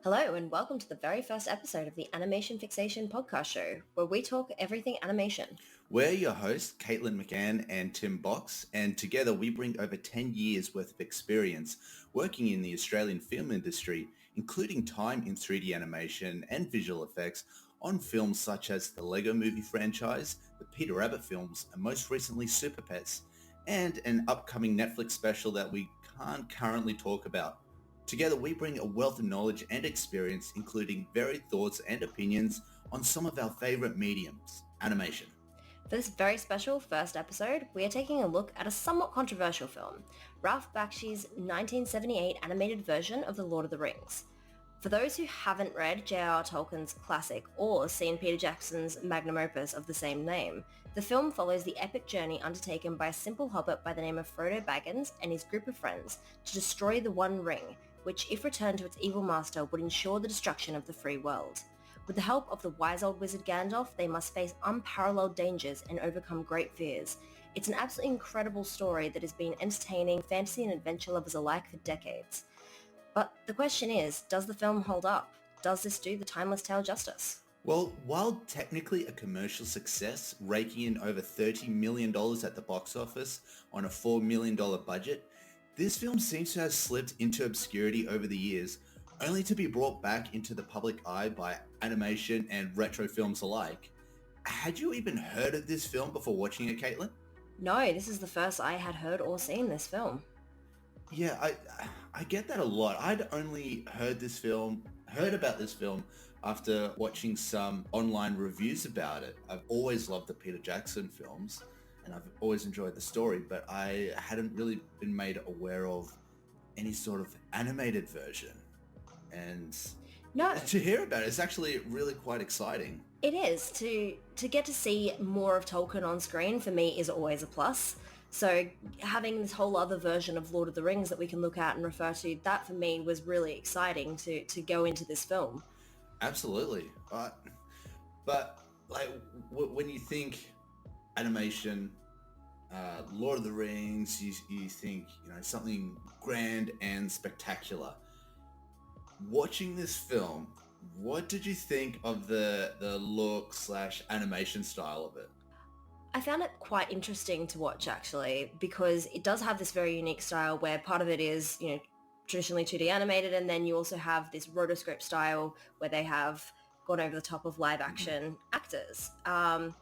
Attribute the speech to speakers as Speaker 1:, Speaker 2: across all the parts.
Speaker 1: Hello and welcome to the very first episode of the Animation Fixation podcast show, where we talk everything animation.
Speaker 2: We're your hosts, Caitlin McCann and Tim Box, and together we bring over 10 years worth of experience working in the Australian film industry, including time in 3D animation and visual effects on films such as the Lego Movie franchise, the Peter Rabbit films, and most recently Super Pets, and an upcoming Netflix special that we can't currently talk about. Together we bring a wealth of knowledge and experience, including varied thoughts and opinions on some of our favorite mediums, animation.
Speaker 1: For this very special first episode, we are taking a look at a somewhat controversial film, Ralph Bakshi's 1978 animated version of The Lord of the Rings. For those who haven't read J.R.R. Tolkien's classic or seen Peter Jackson's magnum opus of the same name, the film follows the epic journey undertaken by a simple hobbit by the name of Frodo Baggins and his group of friends to destroy the One Ring, which, if returned to its evil master, would ensure the destruction of the free world. With the help of the wise old wizard Gandalf, they must face unparalleled dangers and overcome great fears. It's an absolutely incredible story that has been entertaining fantasy and adventure lovers alike for decades. But the question is, does the film hold up? Does this do the timeless tale justice?
Speaker 2: Well, while technically a commercial success, raking in over $30 million at the box office on a $4 million budget, this film seems to have slipped into obscurity over the years, only to be brought back into the public eye by animation and retro films alike. Had you even heard of this film before watching it, Caitlin?
Speaker 1: No, this is the first I had heard or seen this film.
Speaker 2: Yeah, I get that a lot. I'd only heard about this film after watching some online reviews about it. I've always loved the Peter Jackson films and I've always enjoyed the story, but I hadn't really been made aware of any sort of animated version. And to hear about it, it's actually really quite exciting.
Speaker 1: It is. To get to see more of Tolkien on screen for me is always a plus. So having this whole other version of Lord of the Rings that we can look at and refer to, that for me was really exciting to go into this film.
Speaker 2: Absolutely. But like when you think animation, Lord of the Rings, you think, something grand and spectacular. Watching this film, what did you think of the look/animation style of it?
Speaker 1: I found it quite interesting to watch, actually, because it does have this very unique style where part of it is, traditionally 2D animated, and then you also have this rotoscope style where they have gone over the top of live action actors. I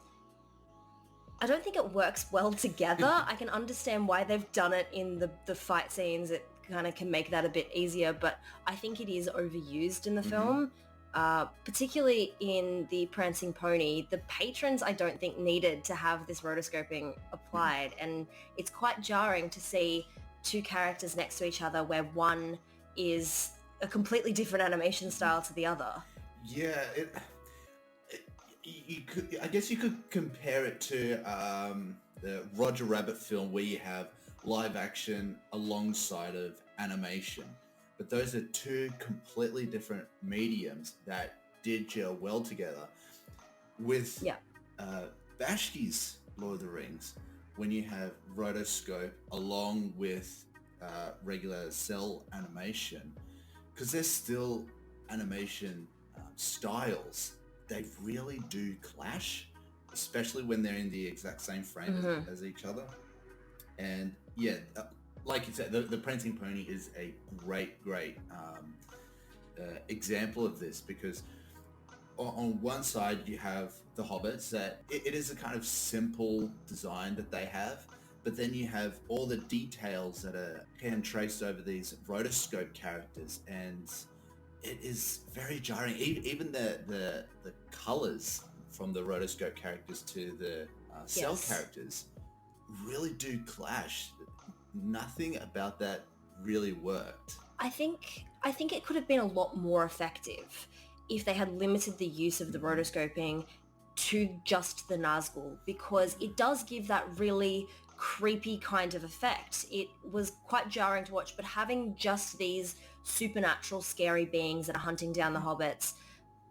Speaker 1: don't think it works well together. I can understand why they've done it in the fight scenes. It kind of can make that a bit easier, but I think it is overused in the film. Particularly in the Prancing Pony, the patrons I don't think needed to have this rotoscoping applied, and it's quite jarring to see two characters next to each other where one is a completely different animation style to the other.
Speaker 2: Yeah, I guess you could compare it to the Roger Rabbit film where you have live action alongside of animation. But those are two completely different mediums that did gel well together. With Baksh's Lord of the Rings, when you have rotoscope along with regular cell animation, because they're still animation styles, they really do clash, especially when they're in the exact same frame as each other. And like you said, the Prancing Pony is a great example of this, because on one side you have the hobbits that it is a kind of simple design that they have, but then you have all the details that are hand traced over these rotoscope characters, and it is very jarring. Even the colors from the rotoscope characters to the cell characters really do clash. Nothing about that really worked.
Speaker 1: I think it could have been a lot more effective if they had limited the use of the rotoscoping to just the Nazgul, because it does give that really creepy kind of effect. It was quite jarring to watch, but having just these supernatural scary beings that are hunting down the hobbits,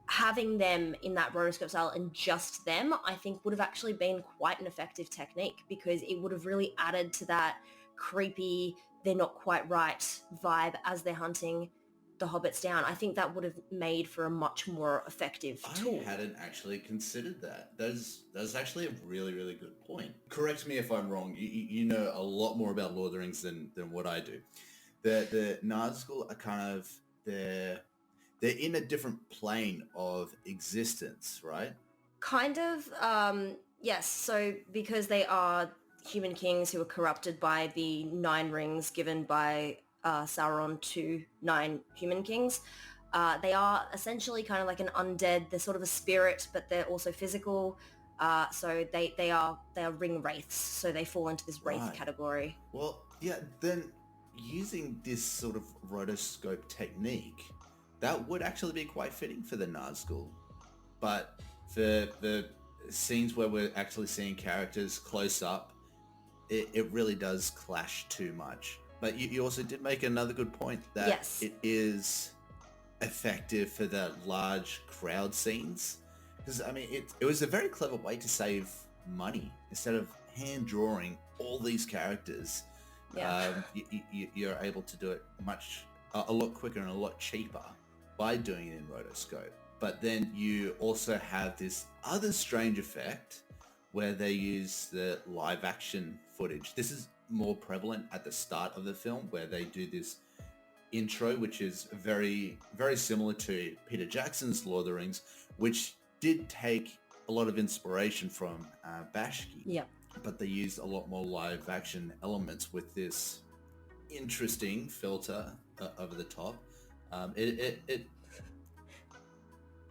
Speaker 1: having them in that rotoscope style and just them, I think would have actually been quite an effective technique, because it would have really added to that creepy they're not quite right vibe as they're hunting the hobbits down. I think that would have made for a much more effective tool.
Speaker 2: I hadn't actually considered that. That's actually a really, really good point. Correct me if I'm wrong. You know a lot more about Lord of the Rings than what I do. The Nazgul are kind of they're in a different plane of existence, right?
Speaker 1: Kind of, yes. So because they are human kings who are corrupted by the 9 rings given by Sauron to 9 human kings, they are essentially kind of like an undead. They're sort of a spirit, but they're also physical. So they are ring wraiths. So they fall into this wraith
Speaker 2: Right.
Speaker 1: category.
Speaker 2: Well, yeah, then using this sort of rotoscope technique, that would actually be quite fitting for the Nazgul. But for the scenes where we're actually seeing characters close up, it really does clash too much. But you also did make another good point that
Speaker 1: Yes.
Speaker 2: it is effective for the large crowd scenes. Because, I mean, it was a very clever way to save money. Instead of hand drawing all these characters,
Speaker 1: Yeah.
Speaker 2: you're able to do it a lot quicker and a lot cheaper by doing it in rotoscope. But then you also have this other strange effect where they use the live action footage. This is more prevalent at the start of the film, where they do this intro, which is very, very similar to Peter Jackson's Lord of the Rings, which did take a lot of inspiration from Bakshi.
Speaker 1: Yep.
Speaker 2: But they used a lot more live action elements with this interesting filter over the top.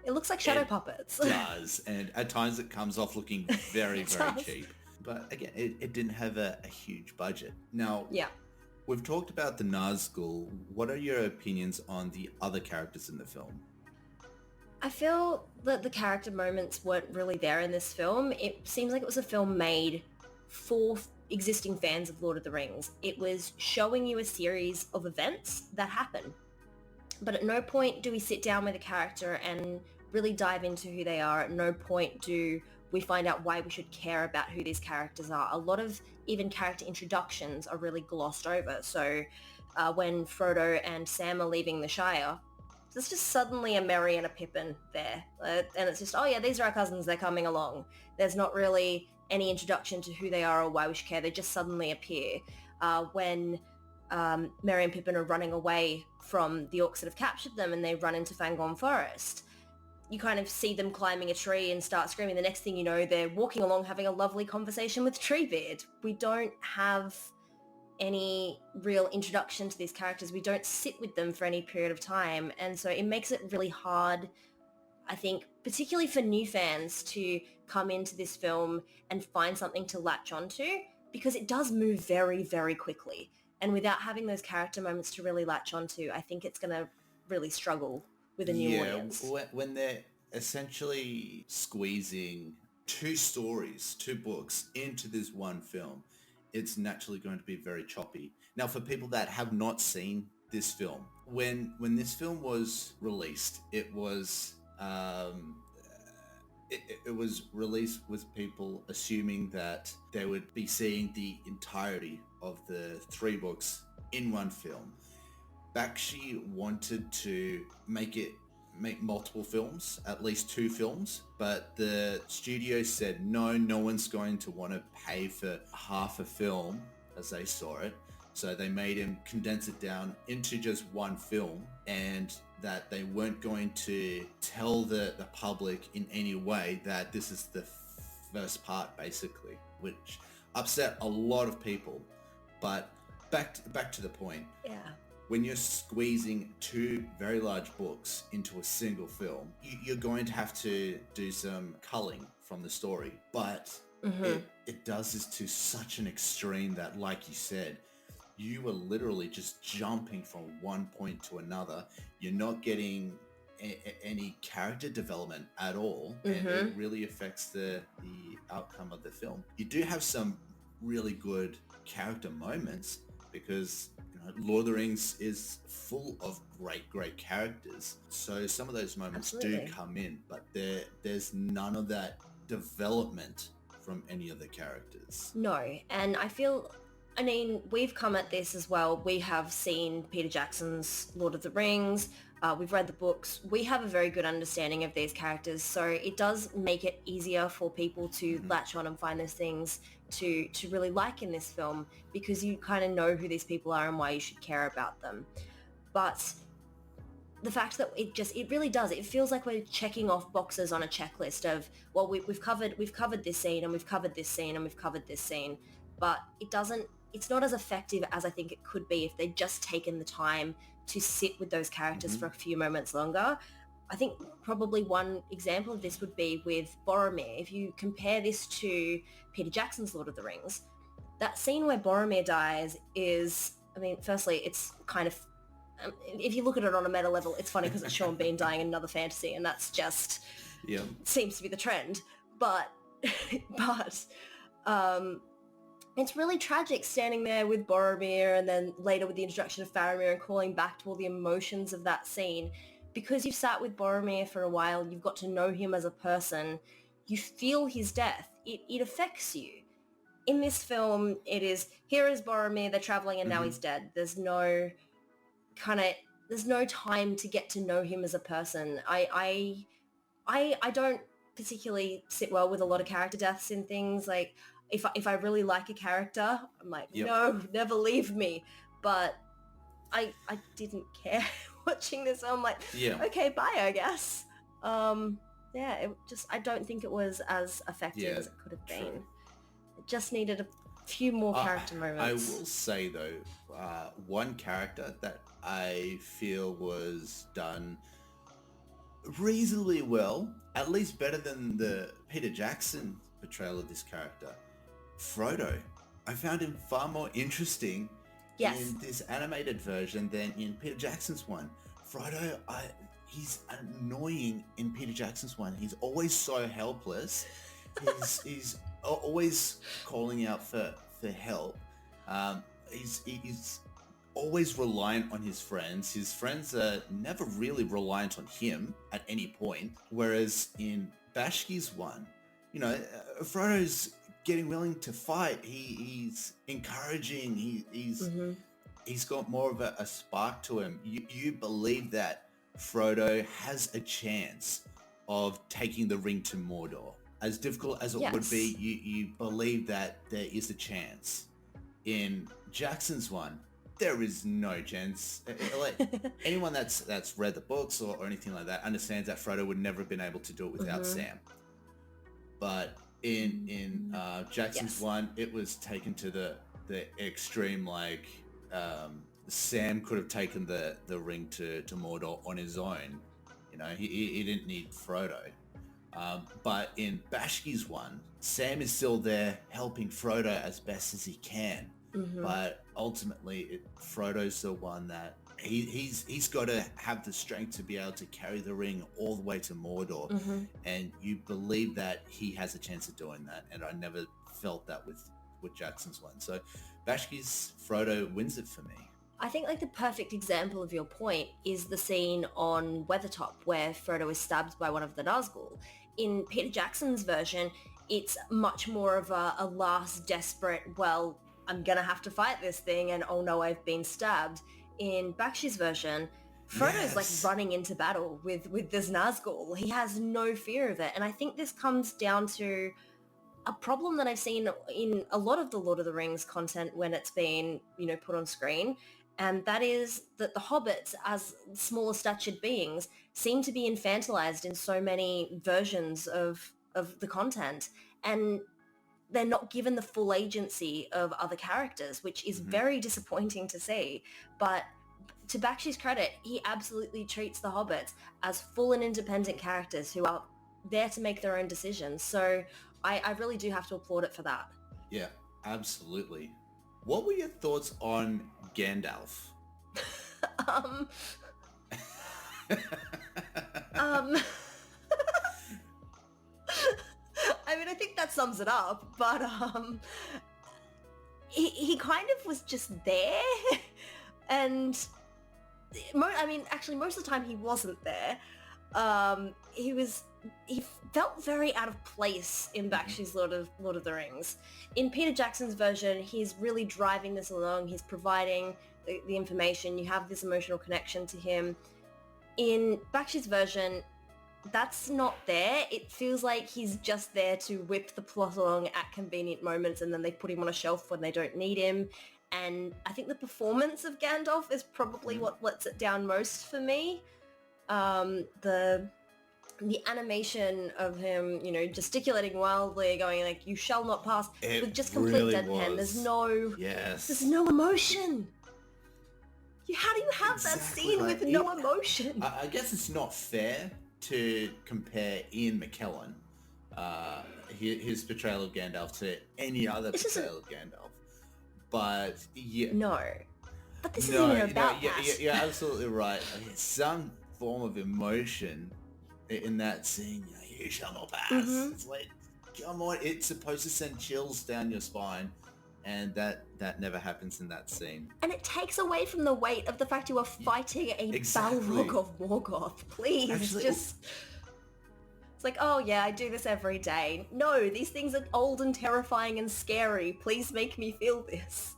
Speaker 1: It looks like shadow
Speaker 2: It
Speaker 1: puppets.
Speaker 2: does, and at times it comes off looking very,
Speaker 1: It
Speaker 2: very
Speaker 1: does.
Speaker 2: cheap. But again, it didn't have a huge budget. Now,
Speaker 1: Yeah.
Speaker 2: we've talked about the Nazgul. What are your opinions on the other characters in the film?
Speaker 1: I feel that the character moments weren't really there in this film. It seems like it was a film made for existing fans of Lord of the Rings. It was showing you a series of events that happen. But at no point do we sit down with a character and really dive into who they are. At no point do we find out why we should care about who these characters are. A lot of even character introductions are really glossed over. So when Frodo and Sam are leaving the Shire, there's just suddenly a Merry and a Pippin there. And it's just, oh yeah, these are our cousins, they're coming along. There's not really any introduction to who they are or why we should care. They just suddenly appear. When Merry and Pippin are running away from the orcs that have captured them and they run into Fangorn Forest, you kind of see them climbing a tree and start screaming. The next thing you know, they're walking along having a lovely conversation with Treebeard. We don't have any real introduction to these characters. We don't sit with them for any period of time. And so it makes it really hard, I think, particularly for new fans to come into this film and find something to latch onto, because it does move very, very quickly. And without having those character moments to really latch onto, I think it's going to really struggle with a new audience.
Speaker 2: When they're essentially squeezing 2 stories, 2 books into this one film, it's naturally going to be very choppy. Now, for people that have not seen this film, when this film was released, it was it was released with people assuming that they would be seeing the entirety of the 3 books in one film. Bakshi wanted to make multiple films, at least 2 films, but the studio said no one's going to want to pay for half a film as they saw it. So they made him condense it down into just one film, and that they weren't going to tell the public in any way that this is the first part, basically, which upset a lot of people. But back to the point.
Speaker 1: Yeah.
Speaker 2: When you're squeezing 2 very large books into a single film, you're going to have to do some culling from the story. But it does this to such an extreme that, like you said, you are literally just jumping from one point to another. You're not getting any character development at all, and it really affects the outcome of the film. You do have some really good character moments, because Lord of the Rings is full of great characters. So some of those moments
Speaker 1: Absolutely.
Speaker 2: do come in, but there's none of that development from any of the characters.
Speaker 1: No, and I feel I mean, we've come at this as well. We have seen Peter Jackson's Lord of the Rings. We've read the books. We have a very good understanding of these characters, so it does make it easier for people to
Speaker 2: Mhm.
Speaker 1: latch on and find those things to really like in this film, because you kind of know who these people are and why you should care about them. But the fact that it really does, it feels like we're checking off boxes on a checklist of, well, we've covered this scene, and we've covered this scene, and we've covered this scene, but it's not as effective as I think it could be if they'd just taken the time to sit with those characters for
Speaker 2: Mhm.
Speaker 1: a few moments longer. I think probably one example of this would be with Boromir. If you compare this to Peter Jackson's Lord of the Rings, that scene where Boromir dies is, I mean, firstly, it's kind of, if you look at it on a meta level, it's funny because it's Sean Bean dying in another fantasy, and that's just
Speaker 2: Yeah.
Speaker 1: seems to be the trend. But but um, it's really tragic standing there with Boromir, and then later with the introduction of Faramir, and calling back to all the emotions of that scene, because you've sat with Boromir for a while, you've got to know him as a person, you feel his death. It affects you. In this film, it is, here is Boromir, they're traveling, and now
Speaker 2: Mhm.
Speaker 1: he's dead. Kind of there's no time to get to know him as a person. I don't particularly sit well with a lot of character deaths in things. Like, if I really like a character, I'm like,
Speaker 2: Yep.
Speaker 1: no, never leave me. But I didn't care watching this. I'm like,
Speaker 2: Yeah.
Speaker 1: okay, bye, I guess. Um, yeah, I don't think it was as effective
Speaker 2: Yeah.
Speaker 1: as it could have
Speaker 2: True.
Speaker 1: been. It just needed a few more character
Speaker 2: I
Speaker 1: moments.
Speaker 2: will say though, one character that I feel was done reasonably well, at least better than the Peter Jackson portrayal of this character, Frodo. I found him far more interesting
Speaker 1: Yes.
Speaker 2: in this animated version than in Peter Jackson's one. Frodo, he's annoying in Peter Jackson's one. He's always so helpless. He's always calling out for help. He's always reliant on his friends. His friends are never really reliant on him at any point. Whereas in Bashki's one, Frodo's getting willing to fight. He's encouraging.
Speaker 1: Hmm.
Speaker 2: He's got more of a spark to him. You believe that Frodo has a chance of taking the ring to Mordor. As difficult as it would be,
Speaker 1: Yes.
Speaker 2: you believe that there is a chance. In Jackson's one, there is no chance. Like, anyone that's read the books or anything like that understands that Frodo would never have been able to do it without
Speaker 1: Mhm.
Speaker 2: Sam. But in Jackson's
Speaker 1: Yes.
Speaker 2: one, it was taken to the extreme. Like, Sam could have taken the ring to Mordor on his own. He didn't need Frodo. But in Bashki's one, Sam is still there helping Frodo as best as he can.
Speaker 1: Hmm.
Speaker 2: But ultimately, Frodo's the one that he's got to have the strength to be able to carry the ring all the way to Mordor.
Speaker 1: Hmm.
Speaker 2: And you believe that he has a chance of doing that. And I never felt that with Jackson's one. So Bashki's Frodo wins it for me.
Speaker 1: I think like the perfect example of your point is the scene on Weathertop where Frodo is stabbed by one of the Nazgul. In Peter Jackson's version, it's much more of a last desperate, well, I'm gonna have to fight this thing, and oh no, I've been stabbed. In Bakshi's version, Frodo's like
Speaker 2: Yes.
Speaker 1: running into battle with this Nazgul. He has no fear of it, and I think this comes down to a problem that I've seen in a lot of the Lord of the Rings content when it's been, put on screen, and that is that the hobbits, as smaller statured beings, seem to be infantilized in so many versions of the content, and they're not given the full agency of other characters, which is
Speaker 2: Mhm.
Speaker 1: very disappointing to see. But to Bakshi's credit, he absolutely treats the hobbits as full and independent characters who are there to make their own decisions. So I really do have to applaud it for that.
Speaker 2: Yeah, absolutely. What were your thoughts on Gandalf?
Speaker 1: um, um, I mean, I think that sums it up, but he kind of was just there, and I mean, actually, most of the time he wasn't there. He felt very out of place in Bakshi's Lord of the Rings. In Peter Jackson's version, he's really driving this along. He's providing the information. You have this emotional connection to him. In Bakshi's version, that's not there. It feels like he's just there to whip the plot along at convenient moments, and then they put him on a shelf when they don't need him. And I think the performance of Gandalf is probably what lets it down most for me. The animation of him, gesticulating wildly, going like, "You shall not pass," with just complete
Speaker 2: really
Speaker 1: deadpan.
Speaker 2: Yes.
Speaker 1: There's no emotion. How do you have that scene
Speaker 2: like,
Speaker 1: with no emotion?
Speaker 2: I guess it's not fair to compare Ian McKellen, his portrayal of Gandalf, to any other portrayal of Gandalf. But yeah,
Speaker 1: no. But this isn't even about that.
Speaker 2: You're absolutely right. Some form of emotion in that scene. You shall not pass.
Speaker 1: Mm-hmm.
Speaker 2: It's like, come on, it's supposed to send chills down your spine, and that never happens in that scene.
Speaker 1: And it takes away from the weight of the fact you are fighting a Balrog of Morgoth. Please,
Speaker 2: Actually,
Speaker 1: it's like, oh yeah, I do this every day. No, these things are old and terrifying and scary. Please make me feel this.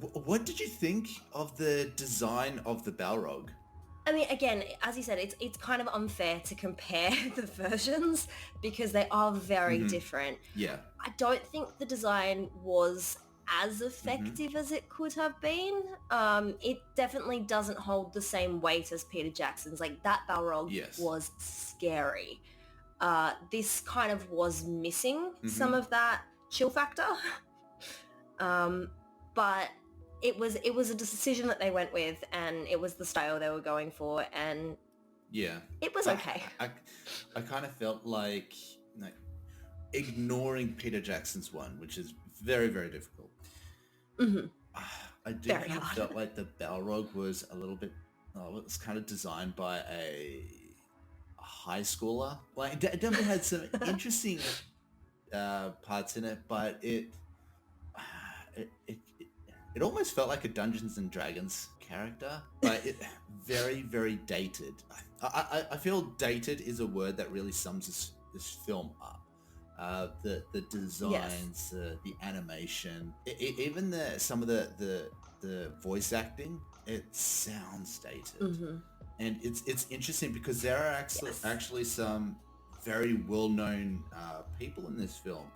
Speaker 2: What did you think of the design of the Balrog?
Speaker 1: I mean, again, as you said, it's kind of unfair to compare the versions because they are very different.
Speaker 2: Yeah.
Speaker 1: I don't think the design was as effective as it could have been. It definitely doesn't hold the same weight as Peter Jackson's. Like, that Balrog was scary. This kind of was missing some of that chill factor. But it was a decision that they went with, and it was the style they were going for, and it was okay.
Speaker 2: I kind of felt like ignoring Peter Jackson's one, which is very, very difficult. I do
Speaker 1: Very
Speaker 2: kind of
Speaker 1: hard.
Speaker 2: felt like the Balrog was a little bit, it was kind of designed by a high schooler. Like, it definitely had some interesting parts in it, but it almost felt like a Dungeons and Dragons character, but it very, very dated. I feel dated is a word that really sums this film up. The designs, the animation, even some of the voice acting, it sounds dated. And it's interesting because there are actually some very well-known people in this film.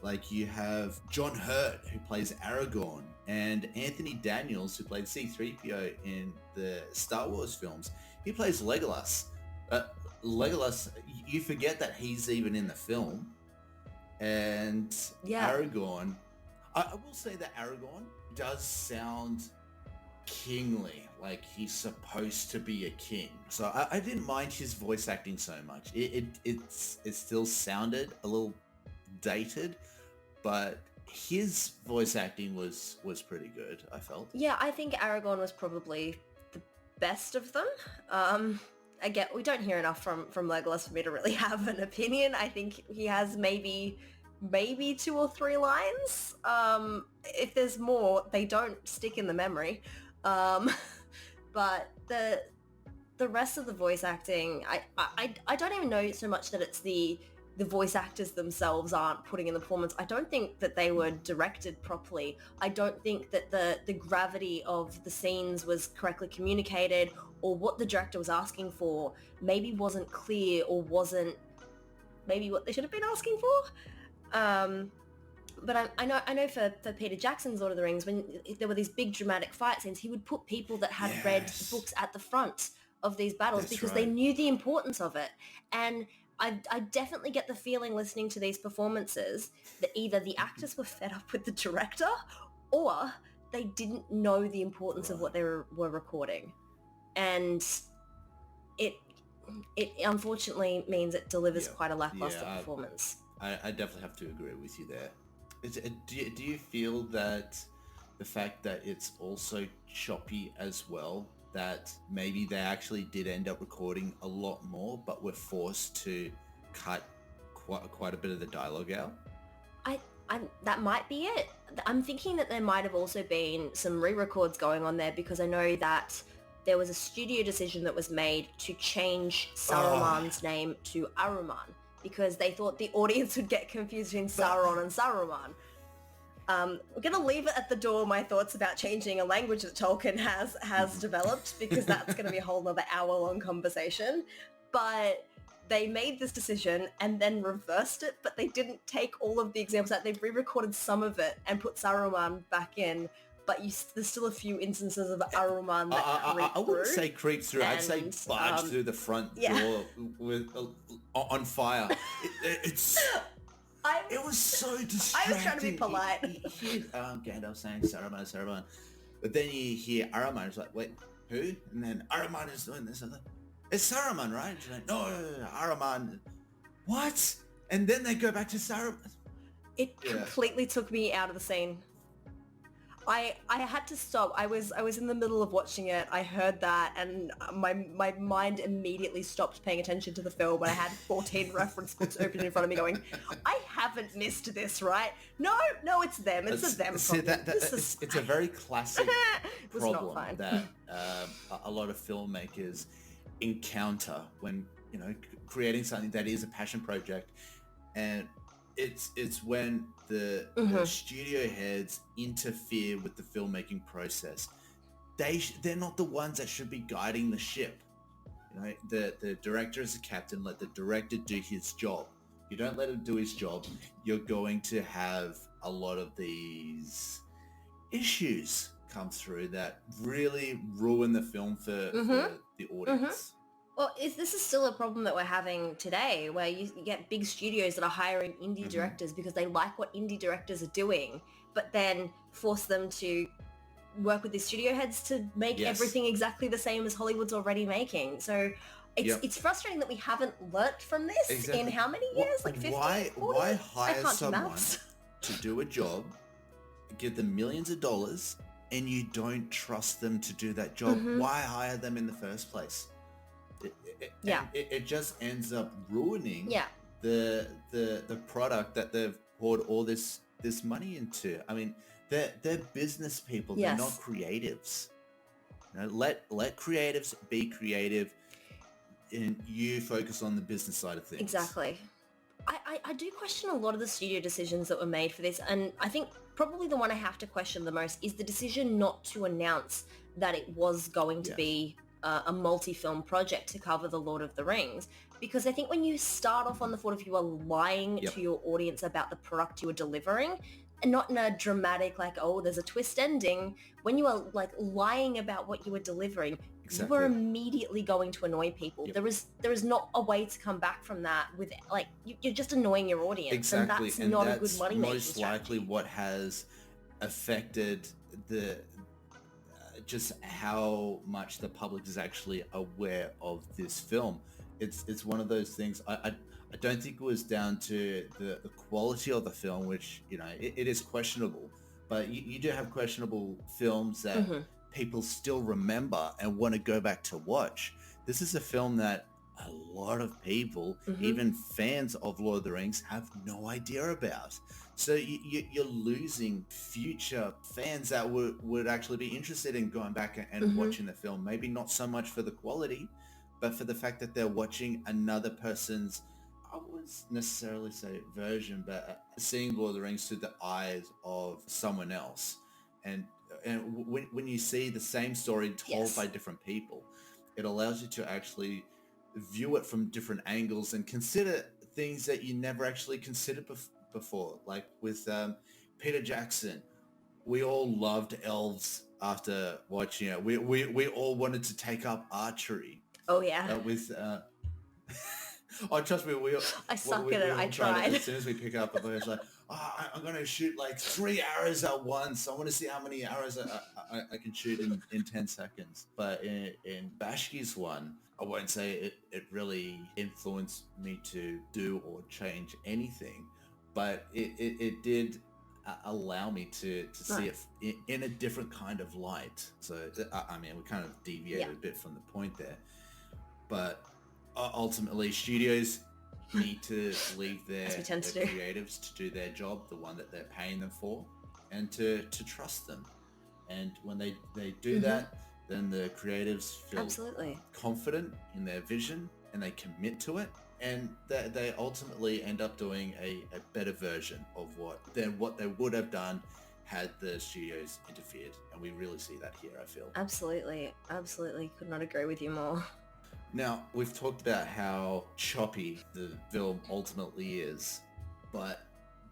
Speaker 2: Like, you have John Hurt, who plays Aragorn, and Anthony Daniels, who played C-3PO in the Star Wars films. He plays Legolas. Legolas, you forget that he's even in the film. And Aragorn, I will say that Aragorn does sound kingly, like he's supposed to be a king. So I didn't mind his voice acting so much. It still sounded a little dated, but his voice acting was pretty good, I felt.
Speaker 1: Yeah, I think Aragorn was probably the best of them. Again, we don't hear enough from Legolas for me to really have an opinion. I think he has maybe 2 or 3 lines. If there's more, they don't stick in the memory. But the rest of the voice acting, I don't even know so much that it's the voice actors themselves aren't putting in the performance. I don't think that they were directed properly. I don't think that the gravity of the scenes was correctly communicated, or what the director was asking for maybe wasn't clear, or wasn't maybe what they should have been asking for. But I know for Peter Jackson's Lord of the Rings, when there were these big dramatic fight scenes, he would put people that had read books at the front of these battles because they knew the importance of it. And I definitely get the feeling listening to these performances that either the actors were fed up with the director, or they didn't know the importance of what they were recording. And it unfortunately means it delivers quite a lackluster performance.
Speaker 2: I definitely have to agree with you there. Do you feel that the fact that it's also choppy as well, that maybe they actually did end up recording a lot more, but were forced to cut quite a bit of the dialogue out?
Speaker 1: That might be it. I'm thinking that there might have also been some re-records going on there, because I know that there was a studio decision that was made to change Saruman's name to Aruman because they thought the audience would get confused between Sauron and Saruman. We're going to leave it at the door my thoughts about changing a language that Tolkien has developed, because that's going to be a whole other hour-long conversation. But they made this decision and then reversed it, but they didn't take all of the examples out. They re-recorded some of it and put Saruman back in, but there's still a few instances of Aruman that
Speaker 2: I wouldn't say creep through. I'd say barge through the front door with on fire. It was so distracting.
Speaker 1: I was trying to be polite.
Speaker 2: You hear Gandalf saying Saruman, but then you hear Aruman. It's like, wait, who? And then Aruman is doing this. It's Saruman, right? She's like, no, Aruman. What? And then they go back to Saruman.
Speaker 1: It completely took me out of the scene. I had to stop. I was in the middle of watching it. I heard that, and my mind immediately stopped paying attention to the film when I had 14 reference books open in front of me going, I haven't missed this, right? No, it's them. It's a them problem.
Speaker 2: It's a very classic problem
Speaker 1: not fine.
Speaker 2: that a lot of filmmakers encounter when, creating something that is a passion project, and it's when the studio heads interfere with the filmmaking process. They're not the ones that should be guiding the ship. The director is the captain. Let the director do his job. You don't let him do his job, you're going to have a lot of these issues come through that really ruin the film for the audience.
Speaker 1: Well, this is still a problem that we're having today, where you get big studios that are hiring indie directors because they like what indie directors are doing, but then force them to work with the studio heads to make everything exactly the same as Hollywood's already making. So it's frustrating that we haven't learnt from this in how many years? Like 50, 40?
Speaker 2: Why hire someone to do a job, give them millions of dollars, and you don't trust them to do that job? Why hire them in the first place? It just ends up ruining the product that they've poured all this money into. I mean, they're business people. They're not creatives. Let creatives be creative, and you focus on the business side of things.
Speaker 1: Exactly. I do question a lot of the studio decisions that were made for this, and I think probably the one I have to question the most is the decision not to announce that it was going to be a multi-film project to cover the Lord of the Rings, because I think when you start off on the foot of you are lying to your audience about the product you are delivering, and not in a dramatic like, oh, there's a twist ending, when you are like lying about what you are delivering, you are immediately going to annoy people. There is not a way to come back from that with like you're just annoying your audience, and that's not a good money making strategy. Most likely
Speaker 2: what has affected the just how much the public is actually aware of this film. It's one of those things. I don't think it was down to the quality of the film, which it is questionable, but you do have questionable films that people still remember and want to go back to watch. This is a film that a lot of people, even fans of Lord of the Rings, have no idea about. So you're losing future fans that would actually be interested in going back and watching the film. Maybe not so much for the quality, but for the fact that they're watching another person's, I wouldn't necessarily say version, but seeing Lord of the Rings through the eyes of someone else. And when you see the same story told by different people, it allows you to actually view it from different angles and consider things that you never actually considered before. Like with Peter Jackson, we all loved elves after watching it. We all wanted to take up archery.
Speaker 1: Oh yeah.
Speaker 2: Oh, trust me,
Speaker 1: I suck at it. I tried.
Speaker 2: As soon as we pick up a bow, it's like, I'm going to shoot like 3 arrows at once. I want to see how many arrows I can shoot in 10 seconds. But in Baksh's one, I won't say it really influenced me to do or change anything, but it did allow me to see it in a different kind of light. So, I mean, we kind of deviated a bit from the point there, but ultimately studios need to leave their creatives to do their job, the one that they're paying them for, and to trust them. And when they do that, then the creatives feel
Speaker 1: Absolutely.
Speaker 2: confident in their vision and they commit to it, and they ultimately end up doing a better version of what they would have done had the studios interfered. And we really see that here, I feel.
Speaker 1: Absolutely. Could not agree with you more.
Speaker 2: Now, we've talked about how choppy the film ultimately is, but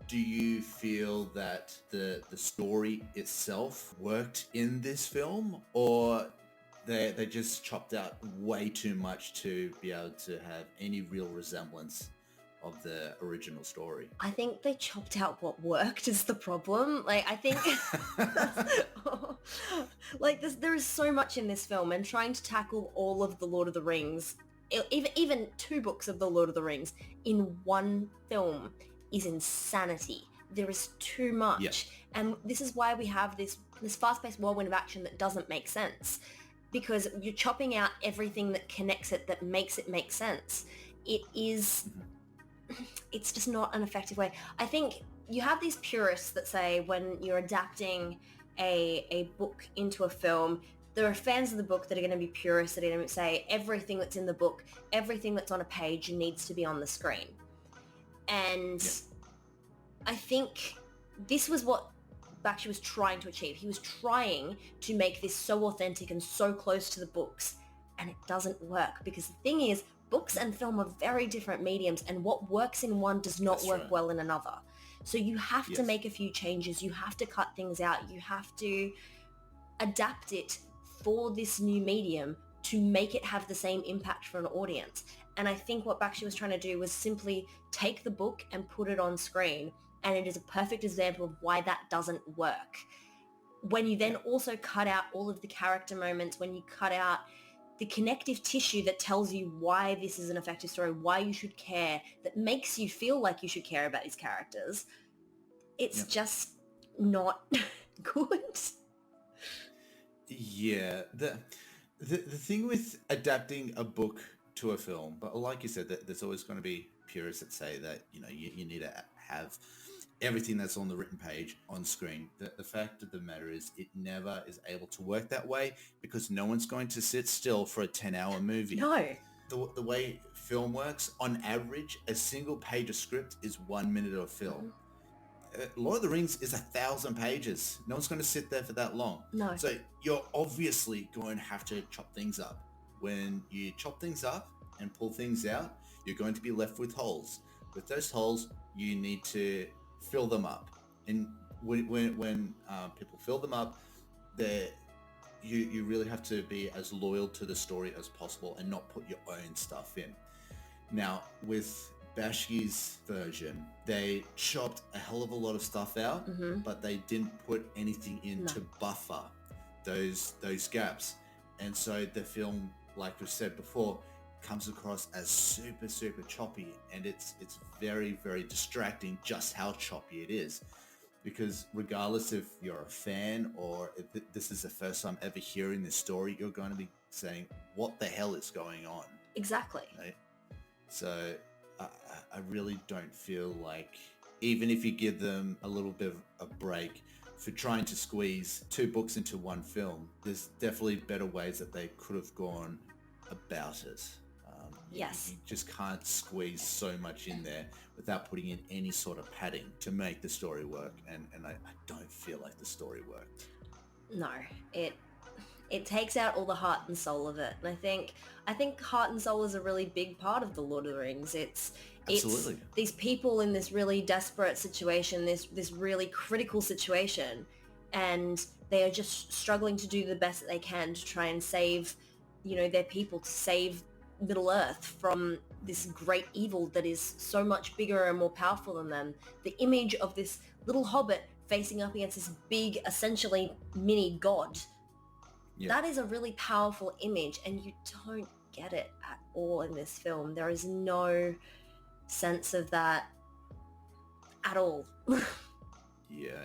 Speaker 2: do you feel that the story itself worked in this film, or they just chopped out way too much to be able to have any real resemblance of the original story?
Speaker 1: I think they chopped out what worked is the problem. Like, I think like there is so much in this film, and trying to tackle all of the Lord of the Rings, even 2 books of the Lord of the Rings in one film is insanity. There is too much.
Speaker 2: Yep.
Speaker 1: And this is why we have this fast-paced whirlwind of action that doesn't make sense, because you're chopping out everything that connects it, that makes it make sense. It's just not an effective way. I think you have these purists that say when you're adapting a book into a film, there are fans of the book that are going to be purists that are going to say everything that's in the book, everything that's on a page needs to be on the screen. And I think this was what Bakshi was trying to achieve. He was trying to make this so authentic and so close to the books, and it doesn't work, because the thing is, books and film are very different mediums, and what works in one does not work well in another. So you have to make a few changes. You have to cut things out. You have to adapt it for this new medium to make it have the same impact for an audience. And I think what Bakshi was trying to do was simply take the book and put it on screen, and it is a perfect example of why that doesn't work. When you then also cut out all of the character moments, when you cut out the connective tissue that tells you why this is an effective story, why you should care, that makes you feel like you should care about these characters, it's just not good.
Speaker 2: Yeah, the thing with adapting a book to a film, but like you said, there's always going to be purists that say that, you know, you need to have everything that's on the written page on screen. The fact of the matter is it never is able to work that way, because no one's going to sit still for a 10-hour movie.
Speaker 1: No.
Speaker 2: The way film works, on average, a single page of script is 1 minute of film. Lord of the Rings is 1,000 pages. No one's going to sit there for that long.
Speaker 1: No.
Speaker 2: So you're obviously going to have to chop things up. When you chop things up and pull things out, you're going to be left with holes. With those holes, you need to fill them up. And when people fill them up, you really have to be as loyal to the story as possible and not put your own stuff in. Now, with Bakshi's version, they chopped a hell of a lot of stuff out, but they didn't put anything in to buffer those gaps. And so the film, like we've said before, comes across as super, super choppy, and it's very, very distracting just how choppy it is. Because regardless if you're a fan or if this is the first time ever hearing this story, you're going to be saying, what the hell is going on?
Speaker 1: Exactly.
Speaker 2: Right? So I really don't feel like, even if you give them a little bit of a break for trying to squeeze 2 books into one film, there's definitely better ways that they could have gone about it.
Speaker 1: Yes.
Speaker 2: You just can't squeeze so much in there without putting in any sort of padding to make the story work. And I don't feel like the story worked.
Speaker 1: No, it takes out all the heart and soul of it. And I think heart and soul is a really big part of the Lord of the Rings. It's these people in this really desperate situation, this really critical situation, and they are just struggling to do the best that they can to try and save, their people, to save Middle Earth from this great evil that is so much bigger and more powerful than them. The image of this little hobbit facing up against this big, essentially mini god, that is a really powerful image, and you don't get it at all in this film. There is no sense of that at all.
Speaker 2: Yeah,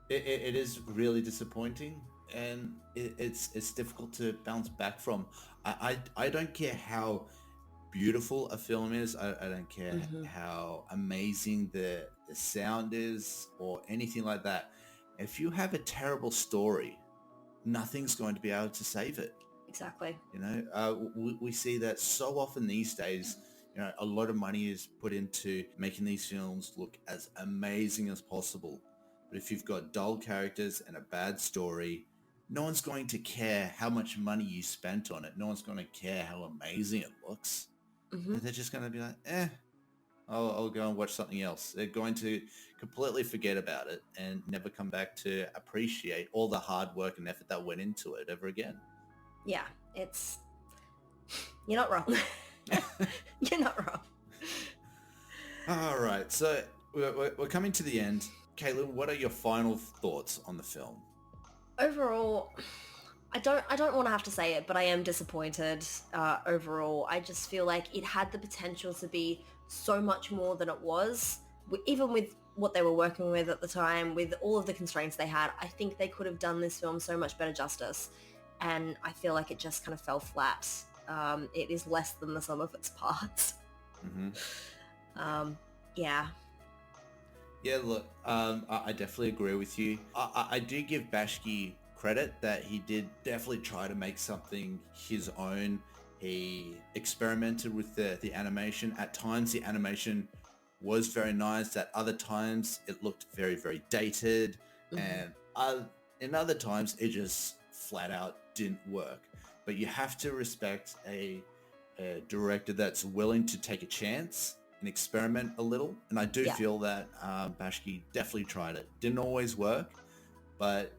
Speaker 2: it is really disappointing, and it's difficult to bounce back from. I don't care how beautiful a film is. I don't care how amazing the sound is or anything like that. If you have a terrible story, nothing's going to be able to save it.
Speaker 1: Exactly.
Speaker 2: You know, we see that so often these days. You know, a lot of money is put into making these films look as amazing as possible. But if you've got dull characters and a bad story, no one's going to care how much money you spent on it. No one's going to care how amazing it looks.
Speaker 1: Mm-hmm.
Speaker 2: They're just going to be like, I'll go and watch something else. They're going to completely forget about it and never come back to appreciate all the hard work and effort that went into it ever again.
Speaker 1: Yeah, you're not wrong. You're not wrong.
Speaker 2: All right, so we're coming to the end. Caitlin, what are your final thoughts on the film?
Speaker 1: Overall, I don't want to have to say it, but I am disappointed overall. I just feel like it had the potential to be so much more than it was. Even with what they were working with at the time, with all of the constraints they had, I think they could have done this film so much better justice. And I feel like it just kind of fell flat. It is less than the sum of its parts.
Speaker 2: Mm-hmm.
Speaker 1: Yeah.
Speaker 2: Yeah, look, I definitely agree with you. I do give Bakshi credit that he did definitely try to make something his own. He experimented with the animation. At times, the animation was very nice. At other times, it looked very, very dated.
Speaker 1: Mm-hmm.
Speaker 2: And in other times, it just flat out didn't work. But you have to respect a director that's willing to take a chance and experiment a little. And I do feel that Bakshi definitely tried it. Didn't always work, but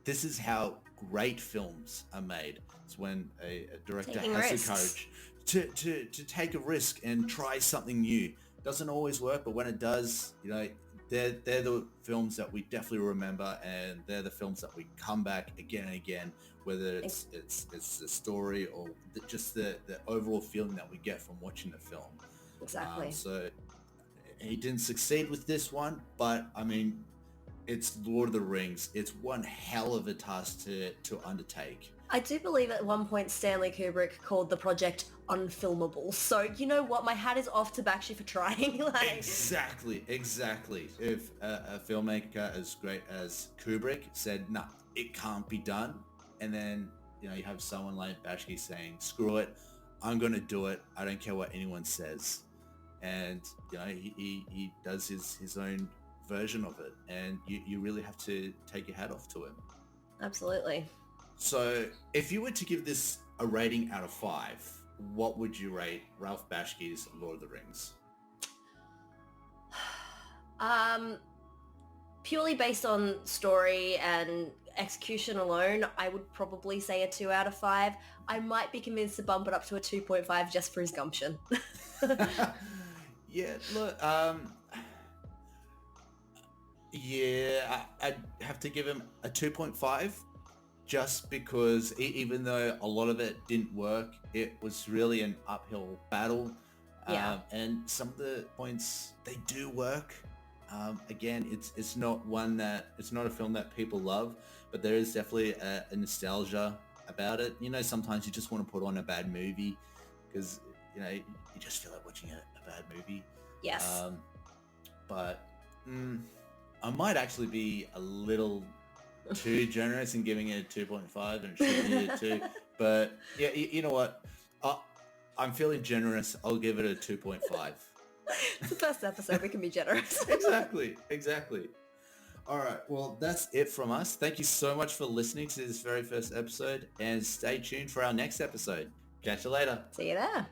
Speaker 2: this is how great films are made. It's when a director has the courage to take a risk and try something new. Doesn't always work, but when it does, you know, they're the films that we definitely remember, and they're the films that we come back again and again, whether it's the story or just the overall feeling that we get from watching the film.
Speaker 1: Exactly.
Speaker 2: So he didn't succeed with this one, but I mean, it's Lord of the Rings. It's one hell of a task to undertake.
Speaker 1: I do believe at one point Stanley Kubrick called the project unfilmable. So you know what? My hat is off to Bakshi for trying.
Speaker 2: Exactly. If a filmmaker as great as Kubrick said, "Nah, it can't be done," and then you have someone like Bakshi saying, "Screw it, I'm gonna do it. I don't care what anyone says," and he does his own version of it, and you really have to take your hat off to him.
Speaker 1: Absolutely.
Speaker 2: So if you were to give this a rating out of 5, what would you rate Ralph Baksh's Lord of the Rings?
Speaker 1: Purely based on story and execution alone, I would probably say a 2 out of 5. I might be convinced to bump it up to a 2.5 just for his gumption.
Speaker 2: Yeah, look, I'd have to give him a 2.5 just because even though a lot of it didn't work, it was really an uphill battle.
Speaker 1: Yeah.
Speaker 2: And some of the points, they do work. Again, it's not a film that people love, but there is definitely a nostalgia about it. Sometimes you just want to put on a bad movie because, you just feel like watching a bad movie.
Speaker 1: Yes.
Speaker 2: But I might actually be a little too generous in giving it a 2.5 and shooting it a 2. But yeah, you know what? I'm feeling generous. I'll give it a 2.5.
Speaker 1: It's the first episode. We can be generous.
Speaker 2: Exactly. All right. Well, that's it from us. Thank you so much for listening to this very first episode, and stay tuned for our next episode. Catch you later.
Speaker 1: See you there.